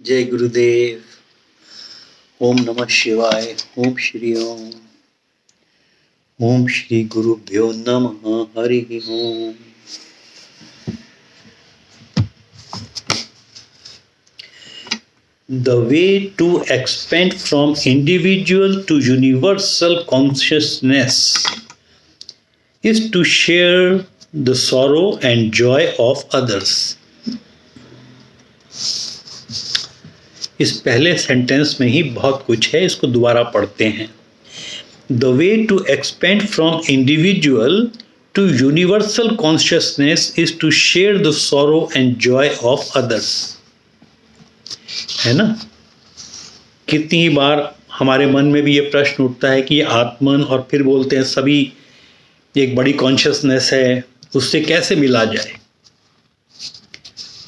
जय गुरुदेव। ओम नमः शिवाय। ओम श्री ओम। ओम श्री गुरुभ्यो नमः। हरि ओम। The way to expand from individual to universal consciousness is to share the sorrow and joy of others. इस पहले सेंटेंस में ही बहुत कुछ है, इसको दोबारा पढ़ते हैं। The way to expand from individual to universal consciousness is to share the sorrow and joy of others. है ना? कितनी बार हमारे मन में भी ये प्रश्न उठता है कि ये आत्मन, और फिर बोलते हैं सभी एक बड़ी कॉन्शियसनेस है, उससे कैसे मिला जाए।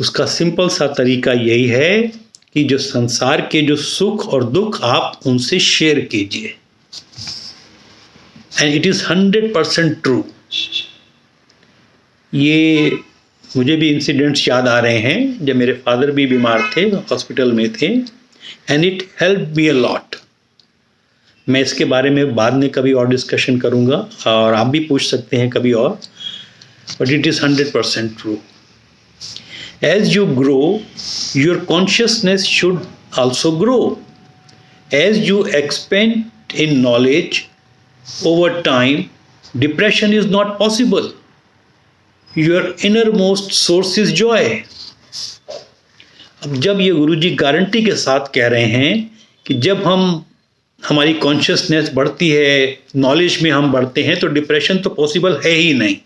उसका सिंपल सा तरीका यही है कि जो संसार के जो सुख और दुख आप उनसे शेयर कीजिए। And it is 100% true. ये मुझे भी इंसिडेंट्स याद आ रहे हैं जब मेरे फादर भी बीमार थे, हॉस्पिटल में थे, and it help me a lot. मैं इसके बारे में बाद में कभी और डिस्कशन करूंगा और आप भी पूछ सकते हैं कभी और, but it is 100% true. As you grow, your consciousness should also grow. As you expand in knowledge, over time, depression is not possible. Your innermost source is joy. अब जब ये गुरुजी गारंटी के साथ कह रहे हैं कि जब हमारी कॉन्शियसनेस बढ़ती है, नॉलेज में हम बढ़ते हैं, तो डिप्रेशन तो पॉसिबल है ही नहीं।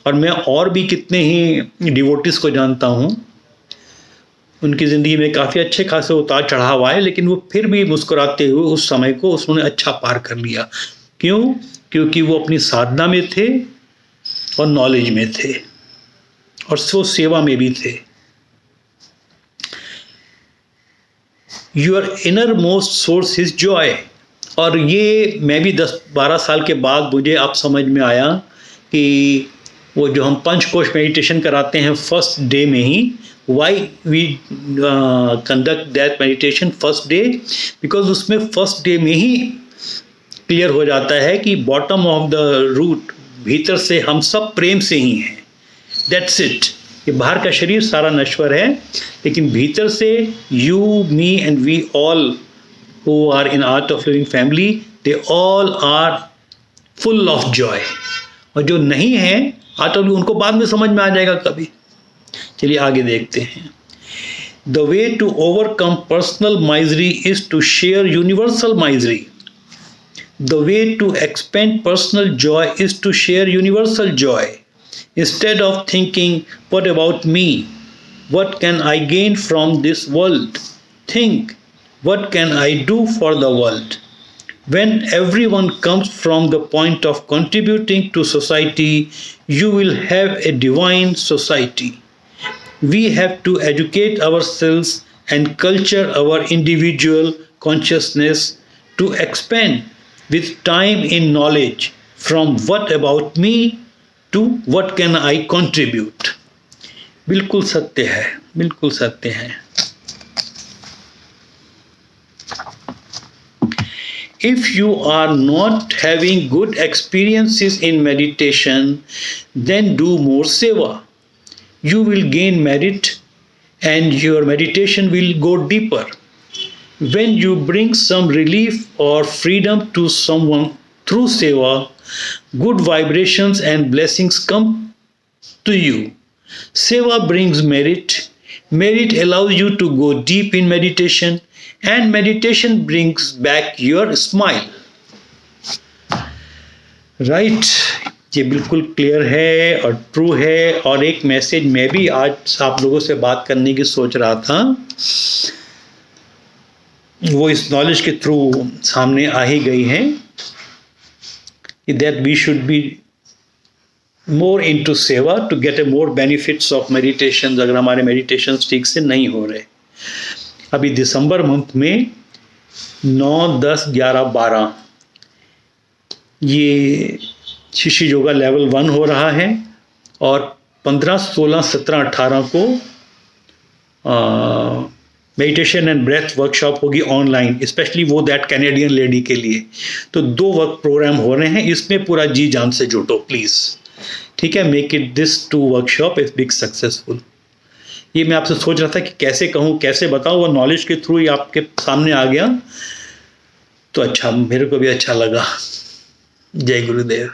और मैं और भी कितने ही डिवोटिस को जानता हूँ, उनकी ज़िंदगी में काफ़ी अच्छे खासे उतार चढ़ाव आए, लेकिन वो फिर भी मुस्कुराते हुए उस समय को उन्होंने अच्छा पार कर लिया। क्यों? क्योंकि वो अपनी साधना में थे और नॉलेज में थे और वो सेवा में भी थे। Your inner most source is Joy. और ये मैं भी 10-12 साल के बाद मुझे अब समझ में आया कि वो जो हम पंचकोश मेडिटेशन कराते हैं फर्स्ट डे में ही, why we conduct that meditation first day, because उसमें फर्स्ट डे में ही क्लियर हो जाता है कि बॉटम ऑफ द रूट, भीतर से हम सब प्रेम से ही हैं। That's it. ये बाहर का शरीर सारा नश्वर है, लेकिन भीतर से you, me and we all who are in Art of Living family, they all are full of joy. और जो नहीं है आर्ट ऑफ, उनको बाद में समझ में आ जाएगा कभी। चलिए आगे देखते हैं। The way to overcome personal misery is to share universal misery. The way to expand personal joy is to share universal joy. Instead of thinking what about me, what can I gain from this world, think what can I do for the world. When everyone comes from the point of contributing to society, you will have a divine society. We have to educate ourselves and culture our individual consciousness to expand with time in knowledge from what about me to what can I contribute. बिल्कुल सत्य है, बिल्कुल सत्य है। If you are not having good experiences in meditation, then do more seva. You will gain merit and your meditation will go deeper. When you bring some relief or freedom to someone through seva, good vibrations and blessings come to you. Seva brings merit. Merit allows you to go deep in meditation. And meditation brings back your smile. Right? ये बिल्कुल clear है और true है। और एक message मैं भी आज आप लोगों से बात करने की सोच रहा था, वो इस नॉलेज के थ्रू सामने आ ही गई है, that we should be more into seva to get a more benefits of meditation. अगर हमारे मेडिटेशन ठीक से नहीं हो रहे, अभी दिसंबर मंथ में 9, 10, 11, 12 ये शिशु योगा लेवल 1 हो रहा है, और 15, 16, 17, 18 को मेडिटेशन एंड ब्रेथ वर्कशॉप होगी ऑनलाइन, स्पेशली वो दैट कैनेडियन लेडी के लिए। तो 2 वर्क प्रोग्राम हो रहे हैं, इसमें पूरा जी जान से जुटो प्लीज़, ठीक है। Make it this 2 workshop is big successful. ये मैं आपसे सोच रहा था कि कैसे कहूँ, कैसे बताऊँ, वो नॉलेज के थ्रू ही आपके सामने आ गया, तो अच्छा, मेरे को भी अच्छा लगा। जय गुरुदेव।